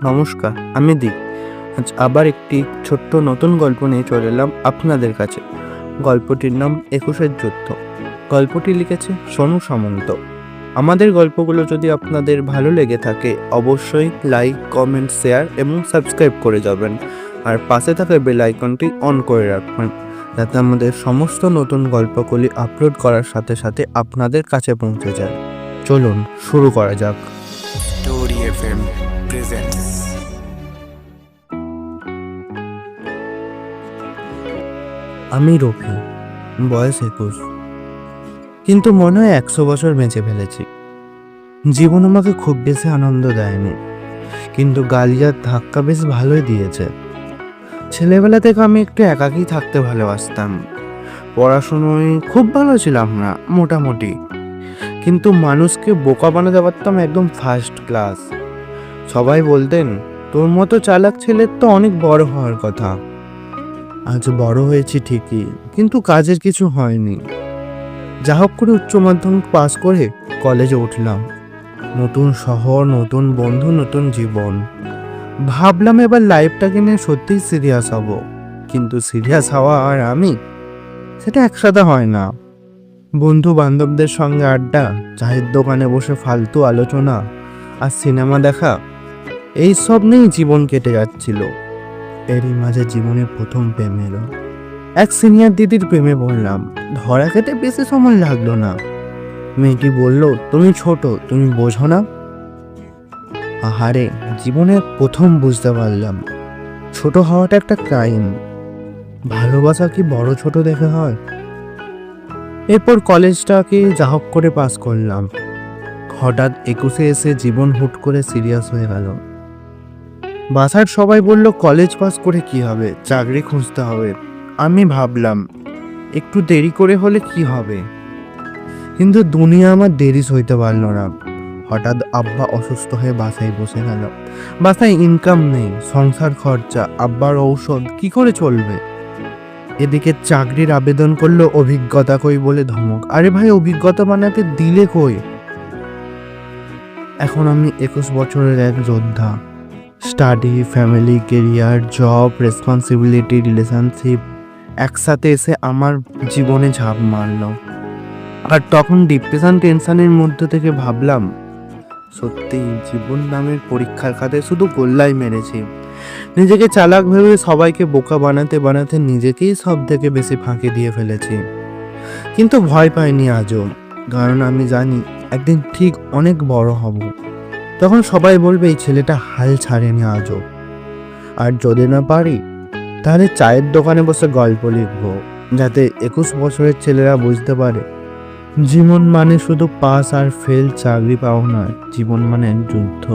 নমস্কার, আমি দীপ। আজ আবার একটি ছোট্ট নতুন গল্প নিয়ে চলে এলাম আপনাদের কাছে। গল্পটির নাম ২১-এর যুদ্ধ। গল্পটি লিখেছে সোনু সামন্ত। আমাদের গল্পগুলো যদি আপনাদের ভালো লেগে থাকে অবশ্যই লাইক, কমেন্ট, শেয়ার এবং সাবস্ক্রাইব করে যাবেন। আর পাশে থাকা বেল আইকনটি অন করে রাখবেন, যাতে আমাদের সমস্ত নতুন গল্পগুলি আপলোড করার সাথে সাথে আপনাদের কাছে পৌঁছে যায়। চলুন শুরু করা যাক। Story FM presents আমি রফি, বয়স ২১, কিন্তু মনে হয় ১০০ বছর বেঁচে ফেলেছি। জীবন আমাকে খুব বেশি আনন্দ দেয়নি, কিন্তু গালিয়ার ধাক্কা বেশ ভালোই দিয়েছে। ছেলেবেলা থেকে আমি একটু একাকী থাকতে ভালোবাসতাম। পড়াশুনোয় খুব ভালো ছিলাম না, মোটামুটি, কিন্তু মানুষকে বোকা বানাতে পারতাম একদম ফার্স্ট ক্লাস। সবাই বলতেন, তোর মতো চালাক ছেলের তো অনেক বড় হওয়ার কথা। আজ বড় হয়েছি ঠিকই, কিন্তু কাজের কিছু হয়নি। যা হোক করে উচ্চ মাধ্যমিক পাস করে কলেজে উঠলাম। নতুন শহর, নতুন বন্ধু, নতুন জীবন। ভাবলাম এবার লাইফটাকে নিয়ে সত্যিই সিরিয়াস হব, কিন্তু সিরিয়াস হওয়া আর আমি, সেটা একসাথে হয় না। বন্ধু বান্ধবদের সঙ্গে আড্ডা, চায়ের দোকানে বসে ফালতু আলোচনা আর সিনেমা দেখা, এই সব নিয়েই জীবন কেটে যাচ্ছিল। এরই মাঝে জীবনে প্রথম প্রেম এলো। এক সিনিয়র দিদির প্রেমে পড়লাম। ধরা খেতে বেশি সময় লাগলো না। মেয়েটি বলল, তুমি ছোট, তুমি বোঝো না। আহারে, জীবনে প্রথম বুঝতে পারলাম ছোট হওয়াটা একটা ক্রাইম। ভালোবাসা কি বড় ছোট দেখে হয়? এরপর কলেজটাকে যা হোক করে পাস করলাম। হঠাৎ ২১-এ এসে জীবন হুট করে সিরিয়াস হয়ে গেল। বাসার সবাই বলল, কলেজ পাস করে কি হবে, চাকরি খুঁজতে হবে। আমি ভাবলাম একটু দেরি করে হলে কি হবে, কিন্তু দুনিয়া আমার দেরি সইতে পারল না। হঠাৎ আব্বা অসুস্থ হয়ে বাসায় বসে গেল। বাসায় ইনকাম নেই, সংসার খরচা, আব্বার ঔষধ, কি করে চলবে? এদিকে চাকরির আবেদন করলো, অভিজ্ঞতা কই বলে ধমক। আরে ভাই, অভিজ্ঞতা বানাতে দিলে কই? এখন আমি ২১ বছরের এক যোদ্ধা। Study, family, career, job, responsibility, relationship একসাথে এসে আমার জীবনে ঝাঁপ মারল। আর তখন ডিপ্রেশন, টেনশনের মধ্যে থেকে ভাবলাম, সত্যি জীবন নামের পরীক্ষার খাতে শুধু গোল্লাই মেরেছি। নিজেকে চালাক ভেবে সবাইকে বোকা বানাতে বানাতে নিজেকেই সব থেকে বেশি ফাঁকি দিয়ে ফেলেছি। কিন্তু ভয় পাইনি আজও, কারণ আমি জানি একদিন ঠিক অনেক বড় হব। তখন সবাই বলবে, এই ছেলেটা হাল ছাড়েনি আজও। আর যদি না পারি, তাহলে চায়ের দোকানে বসে গল্প লিখবো, যাতে ২১ বছরের ছেলেরা বুঝতে পারে জীবন মানে শুধু পাস আর ফেল চাকরি পাওয়া নয়, জীবন মানে এক যুদ্ধ।